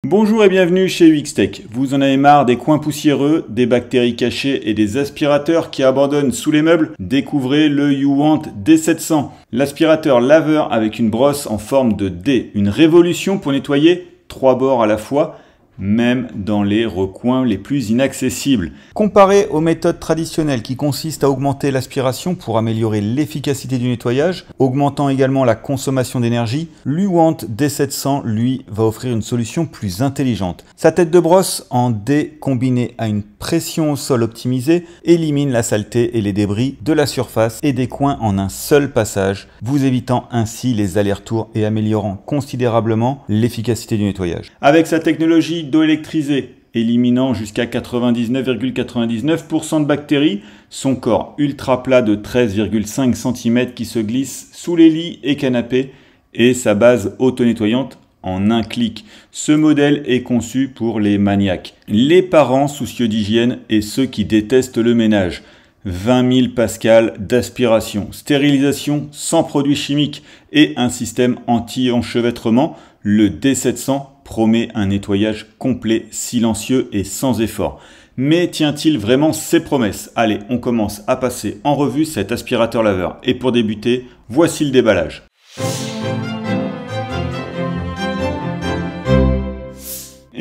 Bonjour et bienvenue chez UXTech. Vous en avez marre des coins poussiéreux, des bactéries cachées et des aspirateurs qui abandonnent sous les meubles? Découvrez le YouWant D700, l'aspirateur laveur avec une brosse en forme de D. Une révolution pour nettoyer 3 bords à la fois, même dans les recoins les plus inaccessibles. Comparé aux méthodes traditionnelles qui consistent à augmenter l'aspiration pour améliorer l'efficacité du nettoyage, augmentant également la consommation d'énergie, l'UWant D700, lui, va offrir une solution plus intelligente. Sa tête de brosse en D combinée à une pression au sol optimisée élimine la saleté et les débris de la surface et des coins en un seul passage, vous évitant ainsi les allers-retours et améliorant considérablement l'efficacité du nettoyage. Avec sa technologie d'eau électrisée, éliminant jusqu'à 99,99% de bactéries, son corps ultra plat de 13,5 cm qui se glisse sous les lits et canapés et sa base auto-nettoyante en un clic. Ce modèle est conçu pour les maniaques, les parents soucieux d'hygiène et ceux qui détestent le ménage. 20 000 pascal d'aspiration, stérilisation sans produits chimiques et un système anti-enchevêtrement, le D700 promet un nettoyage complet, silencieux et sans effort. Mais tient-il vraiment ses promesses? Allez, on commence à passer en revue cet aspirateur laveur. Et pour débuter, voici le déballage.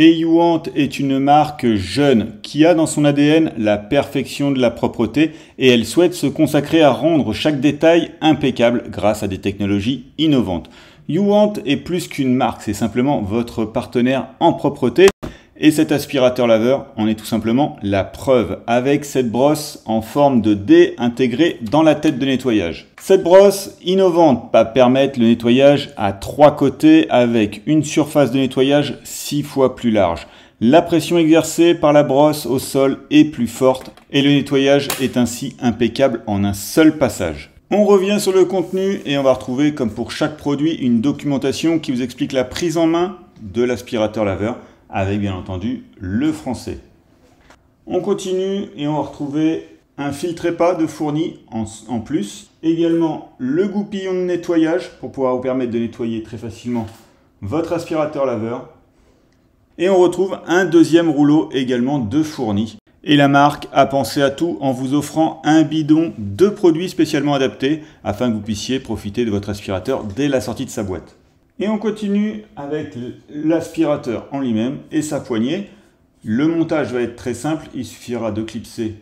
Et YouWant est une marque jeune qui a dans son ADN la perfection de la propreté et elle souhaite se consacrer à rendre chaque détail impeccable grâce à des technologies innovantes. YouWant est plus qu'une marque, c'est simplement votre partenaire en propreté. Et cet aspirateur laveur en est tout simplement la preuve avec cette brosse en forme de D intégrée dans la tête de nettoyage. Cette brosse innovante va permettre le nettoyage à 3 côtés avec une surface de nettoyage 6 fois plus large. La pression exercée par la brosse au sol est plus forte et le nettoyage est ainsi impeccable en un seul passage. On revient sur le contenu et on va retrouver comme pour chaque produit une documentation qui vous explique la prise en main de l'aspirateur laveur, avec bien entendu le français. On continue et on va retrouver un filtre EPA de fourni en plus. Également le goupillon de nettoyage pour pouvoir vous permettre de nettoyer très facilement votre aspirateur laveur. Et on retrouve un deuxième rouleau également de fourni. Et la marque a pensé à tout en vous offrant un bidon de produits spécialement adaptés afin que vous puissiez profiter de votre aspirateur dès la sortie de sa boîte. Et on continue avec l'aspirateur en lui-même et sa poignée. Le montage va être très simple, il suffira de clipser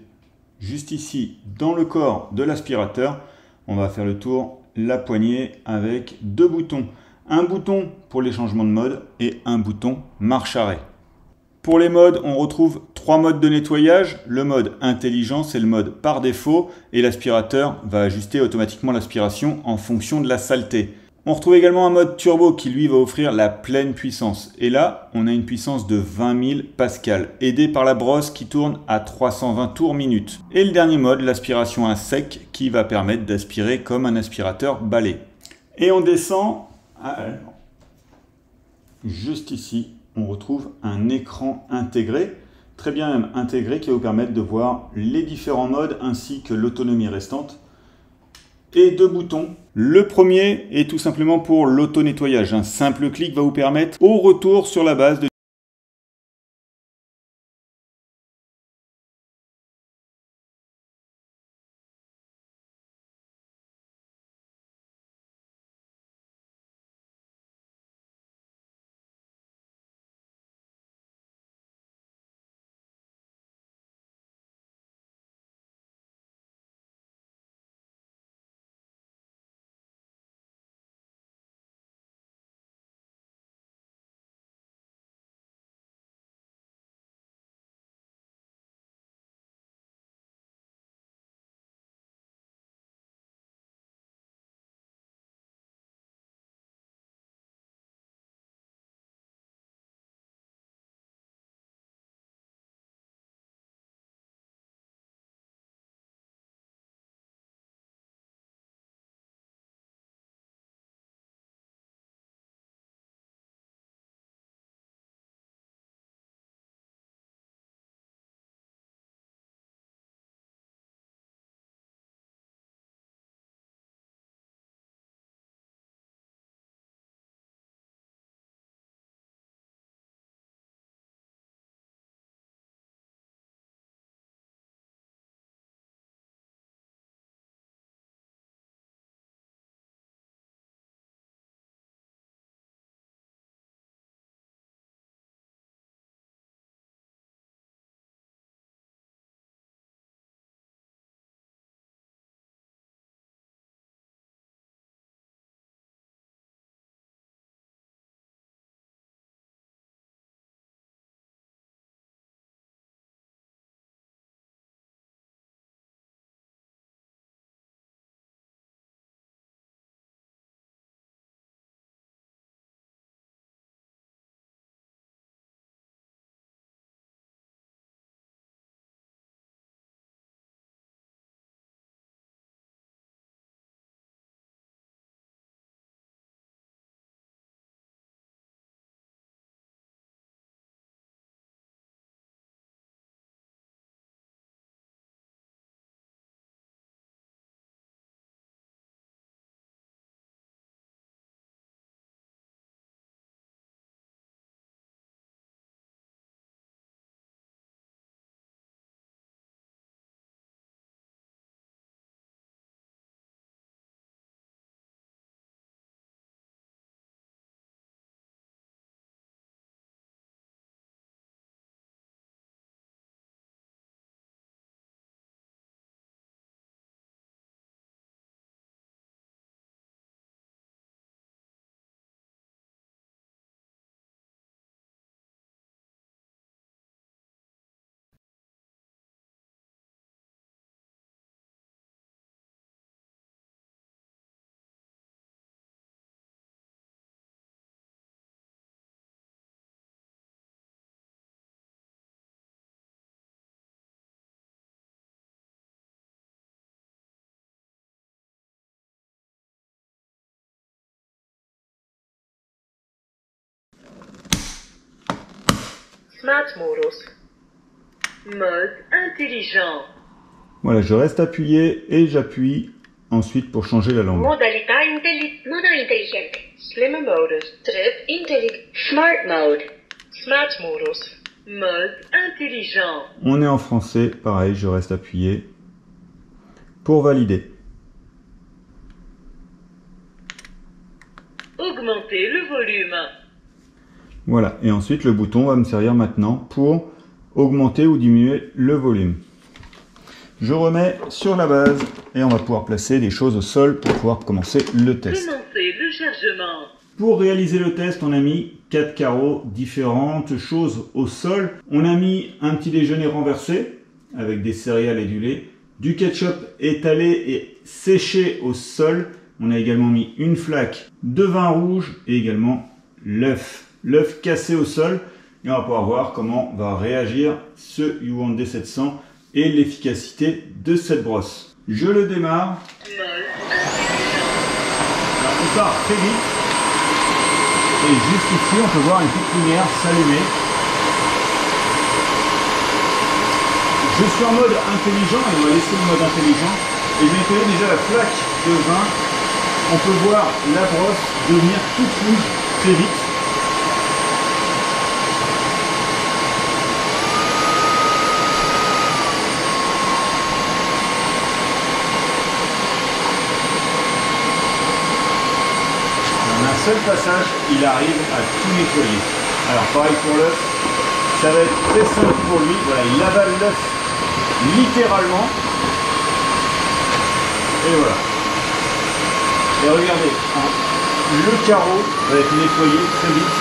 juste ici dans le corps de l'aspirateur. On va faire le tour, la poignée avec 2 boutons. Un bouton pour les changements de mode et un bouton marche-arrêt. Pour les modes, on retrouve 3 modes de nettoyage. Le mode intelligent, c'est le mode par défaut et l'aspirateur va ajuster automatiquement l'aspiration en fonction de la saleté. On retrouve également un mode turbo qui lui va offrir la pleine puissance. Et là, on a une puissance de 20 000 pascal, aidé par la brosse qui tourne à 320 tours minute. Et le dernier mode, l'aspiration à sec, qui va permettre d'aspirer comme un aspirateur balai. Et on descend, juste ici, on retrouve un écran intégré, très bien même intégré, qui va vous permettre de voir les différents modes ainsi que l'autonomie restante. Et 2 boutons. Le premier est tout simplement pour l'auto-nettoyage. Un simple clic va vous permettre au retour sur la base de Smart modus. Mode intelligent. Voilà, je reste appuyé et j'appuie ensuite pour changer la langue. Modalità modo intelligente. Slimme modus. Trip intelligent. Smart mode. Smart modus. Mode intelligent. On est en français, pareil, je reste appuyé pour valider. Augmenter le volume. Voilà, et ensuite le bouton va me servir maintenant pour augmenter ou diminuer le volume. Je remets sur la base et on va pouvoir placer des choses au sol pour pouvoir commencer le test. Commencer le chargement. Pour réaliser le test, on a mis 4 carreaux, différentes choses au sol. On a mis un petit déjeuner renversé avec des céréales et du lait, du ketchup étalé et séché au sol. On a également mis une flaque de vin rouge et également l'œuf cassé au sol. Et on va pouvoir voir comment va réagir ce YouWant D700 et l'efficacité de cette brosse. Je le démarre. Alors, il part très vite. Et juste ici, on peut voir une petite lumière s'allumer. Je suis en mode intelligent et on va laisser le mode intelligent. Et je vais nettoyer déjà la flaque de vin. On peut voir la brosse devenir toute rouge très vite. Seul passage, il arrive à tout nettoyer. Alors pareil pour l'œuf, ça va être très simple pour lui. Voilà, il avale l'œuf littéralement. Et voilà. Et regardez, le carreau va être nettoyé très vite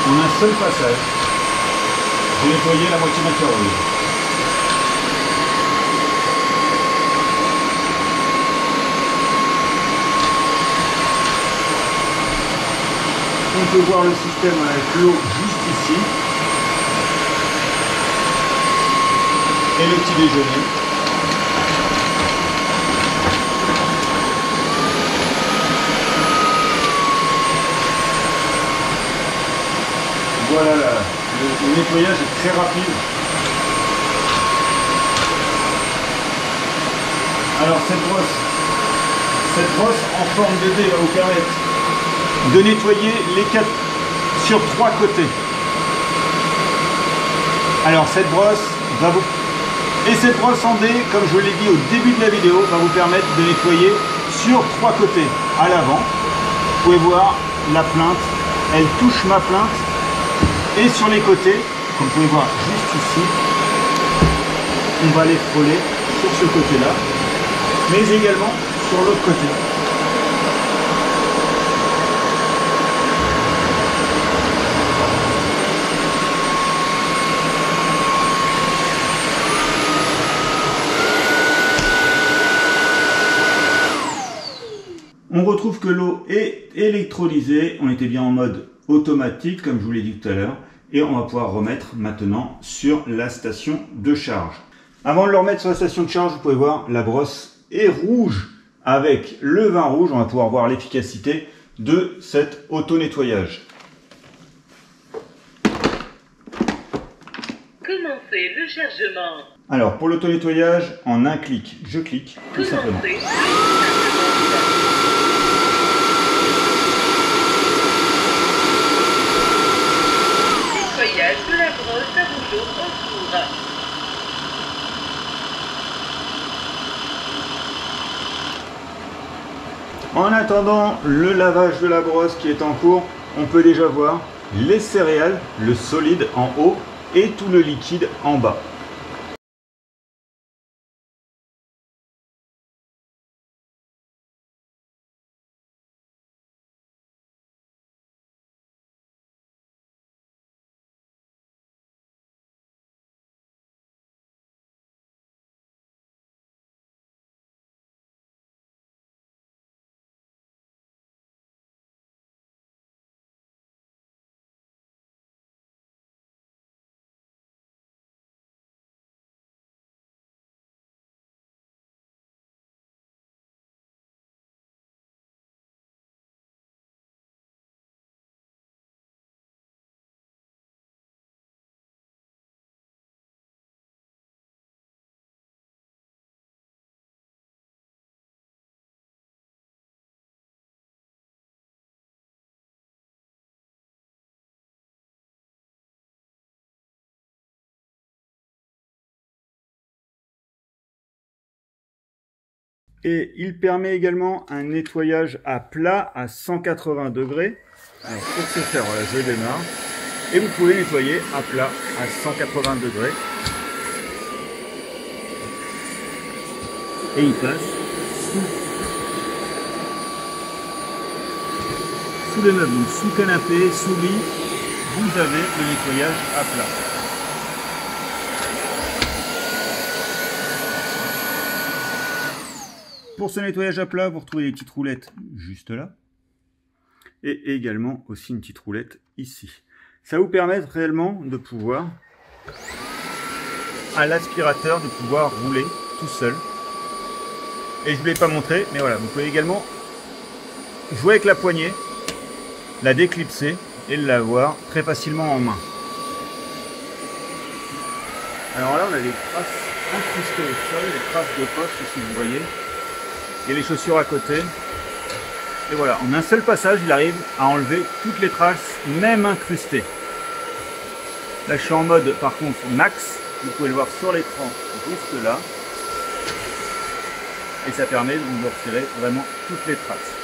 en un seul passage. J'ai nettoyé la moitié d'un carreau. On peut voir le système avec l'eau juste ici. Et le petit déjeuner. Voilà, le nettoyage est très rapide. Alors cette brosse en forme de dé va vous permettre de nettoyer les 4 sur 3 côtés. Alors cette brosse va vous... Et cette brosse en dé, comme je vous l'ai dit au début de la vidéo, va vous permettre de nettoyer sur 3 côtés. À l'avant, vous pouvez voir la plainte, elle touche ma plainte. Et sur les côtés, comme vous pouvez voir juste ici, on va les frôler sur ce côté-là, mais également sur l'autre côté. On retrouve que l'eau est électrolysée, on était bien en mode automatique comme je vous l'ai dit tout à l'heure et on va pouvoir remettre maintenant sur la station de charge. Avant de le remettre sur la station de charge, vous pouvez voir la brosse est rouge avec le vin rouge, on va pouvoir voir l'efficacité de cet auto-nettoyage. Commencer le chargement. Alors pour l'auto-nettoyage, en un clic, je clique tout simplement. De la brosse à rouleau en cours. En attendant le lavage de la brosse qui est en cours, on peut déjà voir les céréales, le solide en haut et tout le liquide en bas. Et il permet également un nettoyage à plat à 180 degrés. Alors pour ce faire, voilà, je démarre. Et vous pouvez nettoyer à plat à 180 degrés. Et il passe sous les meubles, donc sous canapé, sous lit, vous avez le nettoyage à plat. Pour ce nettoyage à plat, vous retrouvez les petites roulettes juste là. Et également aussi une petite roulette ici. Ça vous permet réellement de pouvoir, à l'aspirateur, de pouvoir rouler tout seul. Et je ne vous l'ai pas montré, mais voilà, vous pouvez également jouer avec la poignée, la déclipser et l'avoir très facilement en main. Alors là, on a des traces incrustées au sol, des traces de poche, si vous voyez. Il y a les chaussures à côté. Et voilà, en un seul passage, il arrive à enlever toutes les traces, même incrustées. Là, je suis en mode, par contre, max. Vous pouvez le voir sur l'écran, juste là. Et ça permet de retirer vraiment toutes les traces.